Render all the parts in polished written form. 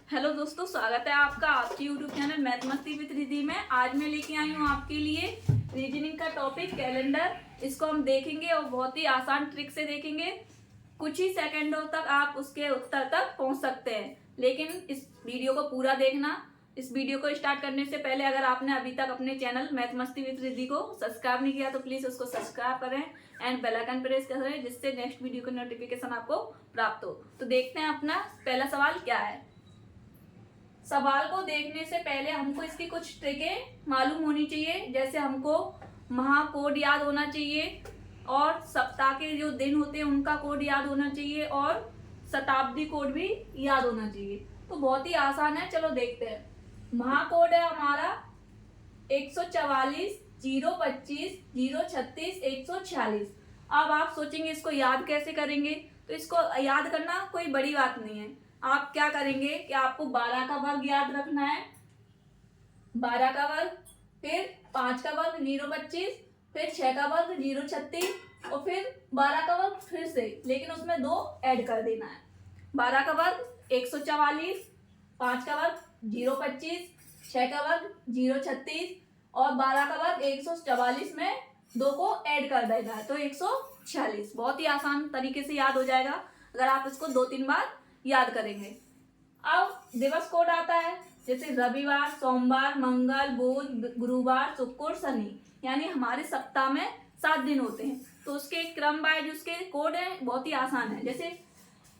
Hello दोस्तों, स्वागत है आपका आपके यूट्यूब चैनल मैथ मस्ती विद रिद्धि में। आज मैं लेके आई हूँ आपके लिए रीजनिंग का टॉपिक कैलेंडर। इसको हम देखेंगे और बहुत ही आसान ट्रिक से देखेंगे। कुछ ही सेकंडों तक आप उसके उत्तर तक पहुँच सकते हैं, लेकिन इस वीडियो को पूरा देखना। इस वीडियो को स्टार्ट करने से पहले अगर आपने अभी तक अपने चैनल मैथ मस्ती विद रिद्धि को सब्सक्राइब नहीं किया तो प्लीज़ उसको सब्सक्राइब करें एंड बेल आइकन प्रेस करें, जिससे नेक्स्ट वीडियो का नोटिफिकेशन आपको प्राप्त हो। तो देखते हैं अपना पहला सवाल क्या है। सवाल को देखने से पहले हमको इसकी कुछ ट्रिकें मालूम होनी चाहिए, जैसे हमको महाकोड याद होना चाहिए और सप्ताह के जो दिन होते हैं उनका कोड याद होना चाहिए और शताब्दी कोड भी याद होना चाहिए। तो बहुत ही आसान है, चलो देखते हैं। महाकोड है हमारा 144 025 036 146। अब आप सोचेंगे इसको याद कैसे करेंगे, तो इसको याद करना कोई बड़ी बात नहीं है। आप क्या करेंगे कि आपको 12 का वर्ग याद रखना है, 12 का वर्ग, फिर 5 का वर्ग 025, फिर 6 का वर्ग 036 और फिर 12 का वर्ग फिर से, लेकिन उसमें 2 ऐड कर देना है। 12 का वर्ग 144, 5 का वर्ग 025, 6 का वर्ग 036 और 12 का वर्ग 144 में 2 को ऐड कर देना है, तो 146। बहुत ही आसान तरीके से याद हो जाएगा अगर आप इसको 2-3 बार याद करेंगे। अब दिवस कोड आता है, जैसे रविवार, सोमवार, मंगल, बुध, गुरुवार, शुक्र, शनि, यानी हमारे सप्ताह में 7 दिन होते हैं। तो उसके क्रम वाइज उसके कोड है, बहुत ही आसान है। जैसे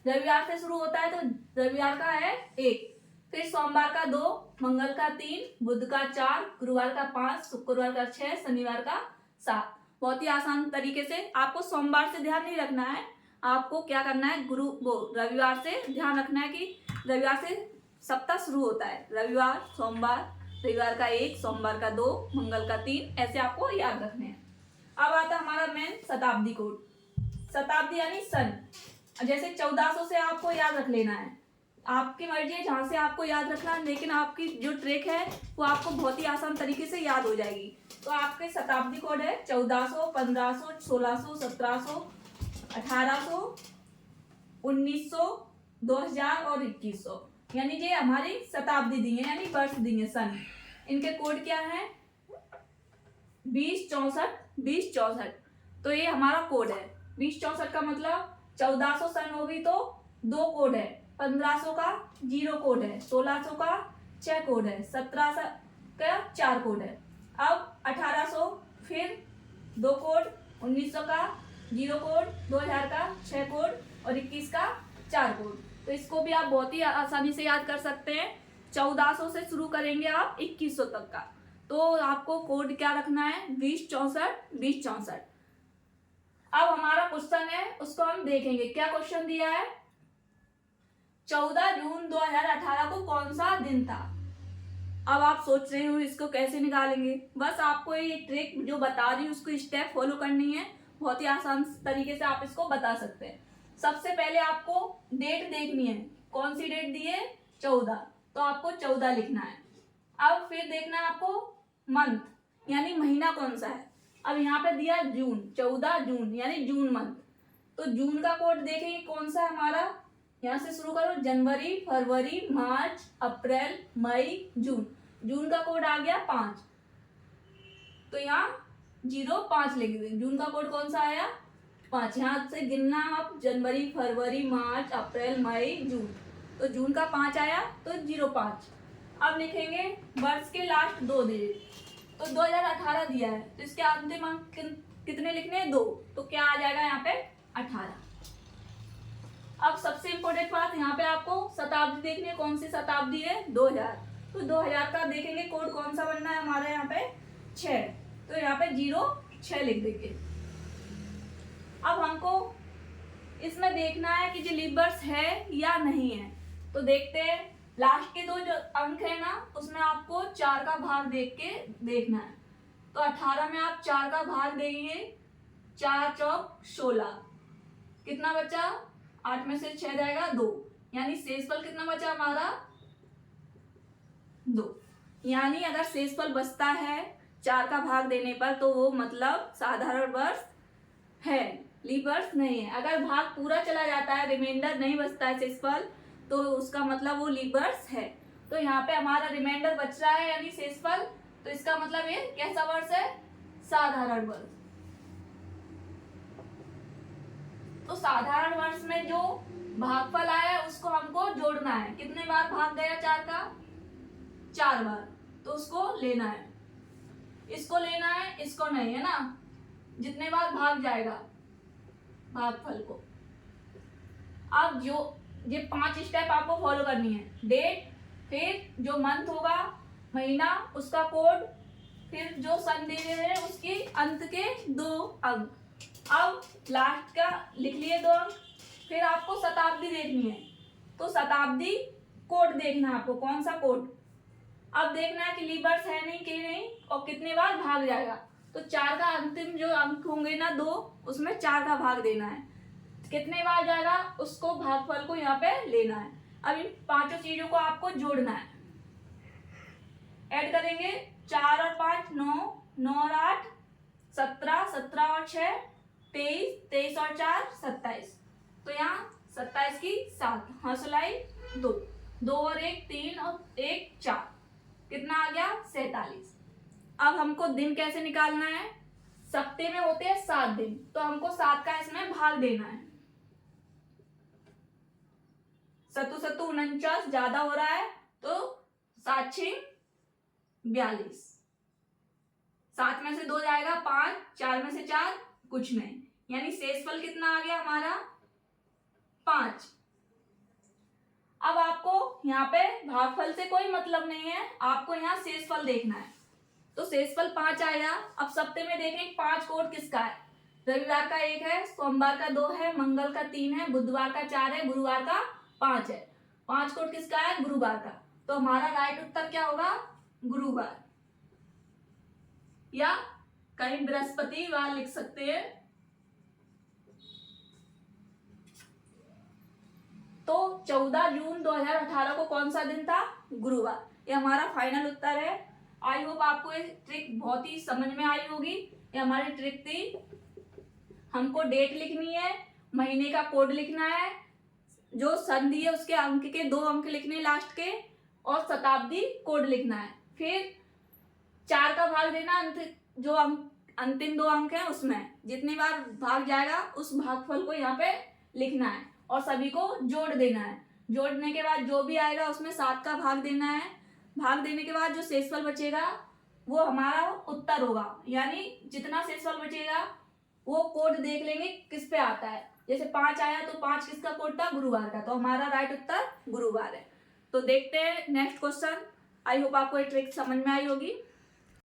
रविवार से शुरू होता है तो रविवार का है 1, फिर सोमवार का 2, मंगल का 3, बुध का 4, गुरुवार का 5, शुक्रवार का 6, शनिवार का 7। बहुत ही आसान तरीके से। आपको सोमवार से ध्यान नहीं रखना है, आपको क्या करना है, रविवार से ध्यान रखना है कि रविवार से सप्ताह शुरू होता है। रविवार, सोमवार, रविवार का 1, सोमवार का 2, मंगल का 3, ऐसे आपको याद रखने हैं। अब आता है हमारा मेन शताब्दी कोड। शताब्दी यानी सन। जैसे 1400 से आपको याद रख लेना है, आपकी मर्जी है जहाँ से आपको याद रखना है, लेकिन आपकी जो ट्रिक है वो आपको बहुत ही आसान तरीके से याद हो जाएगी। तो आपके शताब्दी कोड है 1400, 1500, 1600, 1700, 1800, 1900, 2000 और 2100, यानी ये हमारी शताब्दी दी है, यानी वर्ष दी है, सन। इनके कोड क्या है, 2064 2064। तो ये हमारा कोड है। 2064 का मतलब 1400 सन होगी तो 2 कोड है, 1500 का 0 कोड है, 1600 का 6 कोड है, 1700 का 4 कोड है। अब 1800 फिर 2 कोड, 1900 का 0 कोड, 2000 का 6 कोड और 21 का 4 कोड। तो इसको भी आप बहुत ही आसानी से याद कर सकते हैं। 1400 से शुरू करेंगे आप 2100 तक का, तो आपको कोड क्या रखना है, 2064 2064। अब हमारा क्वेश्चन है, उसको हम देखेंगे। क्या क्वेश्चन दिया है, 14 जून 2018 को कौन सा दिन था। अब आप सोच रहे हो इसको कैसे निकालेंगे। बस आपको ये ट्रिक जो बता रही हूँ उसको स्टेप फॉलो करनी है, बहुत ही आसान तरीके से आप इसको बता सकते हैं। सबसे पहले आपको डेट देखनी है, कौन सी डेट दी है, 14, तो आपको 14 लिखना है। अब फिर देखना है आपको मंथ, यानी महीना कौन सा है। अब यहाँ पे दिया जून, 14 जून यानी जून मंथ, तो जून का कोड देखेंगे कौन सा है हमारा। यहाँ से शुरू करो, जनवरी, फरवरी, मार्च, अप्रैल, मई, जून। जून का कोड आ गया 5, तो यहाँ 05 लिख दें। जून का कोड कौन सा आया, 5। यहाँ से गिनना आप, जनवरी, फरवरी, मार्च, अप्रैल, मई, जून, तो जून का 5 आया तो 05। अब लिखेंगे वर्ष के लास्ट 2 डिजिट, तो 2018 दिया है तो इसके अंतिम अंक कितने लिखने हैं, 2, तो क्या आ जाएगा यहाँ पे 18। अब सबसे इंपॉर्टेंट बात, यहाँ पे आपको शताब्दी देखनी है, कौन सी शताब्दी है, 2000। तो 2000 का देखेंगे कोड कौन सा बनना है हमारे यहाँ पे 6, तो यहाँ पे 06 लिख देंगे। अब हमको इसमें देखना है कि जो लीवर्स है या नहीं है, तो देखते हैं। लास्ट के 2 जो अंक है ना, उसमें आपको 4 का भाग देख के देखना है। तो 18 में आप 4 का भाग देंगे, 4 चौक 16, कितना बचा, 8 में से 6 जाएगा 2, यानी शेषफल कितना बचा हमारा 2। यानी अगर शेषफल बचता है 4 का भाग देने पर तो वो मतलब साधारण वर्ष है, लीप वर्ष नहीं है। अगर भाग पूरा चला जाता है, रिमाइंडर नहीं बचता है शेषफल, तो उसका मतलब वो लीबर्स है। तो यहाँ पे हमारा रिमाइंडर बच रहा है यानी शेषफल, तो इसका मतलब ये कैसा वर्ष है, साधारण वर्ष। तो साधारण वर्ष में जो भागफल आया उसको हमको जोड़ना है। कितने बार भाग गया 4 का, 4 बार, तो उसको लेना है। इसको लेना है, इसको नहीं, है ना, जितने बार भाग जाएगा भागफल को। अब जो ये 5 स्टेप आपको फॉलो करनी है। डेट, फिर जो मंथ होगा, महीना, उसका कोड, फिर जो सन दे रहे हैं उसकी अंत के 2 अंक। अब लास्ट का लिख लिए 2 अंक। फिर आपको शताब्दी देखनी है, तो शताब्दी कोड देखना है आपको, कौन सा कोड। अब देखना है कि लीबर्स है नहीं कि नहीं, और कितने बार भाग जाएगा। तो 4 का अंतिम जो अंक होंगे ना 2, उसमें 4 का भाग देना है। कितने बार जाएगा उसको भागफल को यहाँ पे लेना है। अब इन 5 चीजों को आपको जोड़ना है। ऐड करेंगे 4 और 5 9, 9 और 8 17, 17 और 6 23, 23 और 4 27। तो यहाँ 27 की 7, हंसलाई 2, 2 और 1 3 और 1 4, कितना आ गया 47। अब हमको दिन कैसे निकालना है, सप्ते में होते हैं 7 दिन, तो हमको 7 का इसमें भाग देना है। 7 7 49 ज्यादा हो रहा है, तो 7 6 42, 7 में से 2 जाएगा 5, 4 में से 4 कुछ नहीं, यानी शेषफल कितना आ गया हमारा 5। अब आपको यहाँ पे भागफल से कोई मतलब नहीं है, आपको यहाँ शेषफल देखना है। तो शेषफल 5 आया। अब सप्ते में देखें 5 कोड किसका है, रविवार का 1 है, सोमवार का 2 है, मंगल का 3 है, बुधवार का 4 है, गुरुवार का 5 है। 5 कोड किसका है, गुरुवार का। तो हमारा राइट उत्तर क्या होगा, गुरुवार, या कहीं बृहस्पतिवार लिख सकते हैं। तो 14 जून 2018 को कौन सा दिन था, गुरुवार। ये हमारा फाइनल उत्तर है। आई होप आपको ये ट्रिक बहुत ही समझ में आई होगी। ये हमारी ट्रिक थी। हमको डेट लिखनी है, महीने का कोड लिखना है, जो सन दिए उसके अंक के 2 अंक लिखने लास्ट के, और शताब्दी कोड लिखना है। फिर 4 का भाग देना, जो अंतिम 2 अंक है उसमें जितनी बार भाग जाएगा उस भागफल को यहाँ पे लिखना है, और सभी को जोड़ देना है। जोड़ने के बाद जो भी आएगा उसमें 7 का भाग देना है। भाग देने के बाद जो शेषफल बचेगा वो हमारा उत्तर होगा, यानी जितना शेषफल बचेगा वो कोड देख लेंगे किस पे आता है। जैसे 5 आया तो 5 किसका कोड था, गुरुवार का, तो हमारा राइट उत्तर गुरुवार है। तो देखते हैं नेक्स्ट क्वेश्चन। आई होप आपको ये ट्रिक समझ में आई होगी।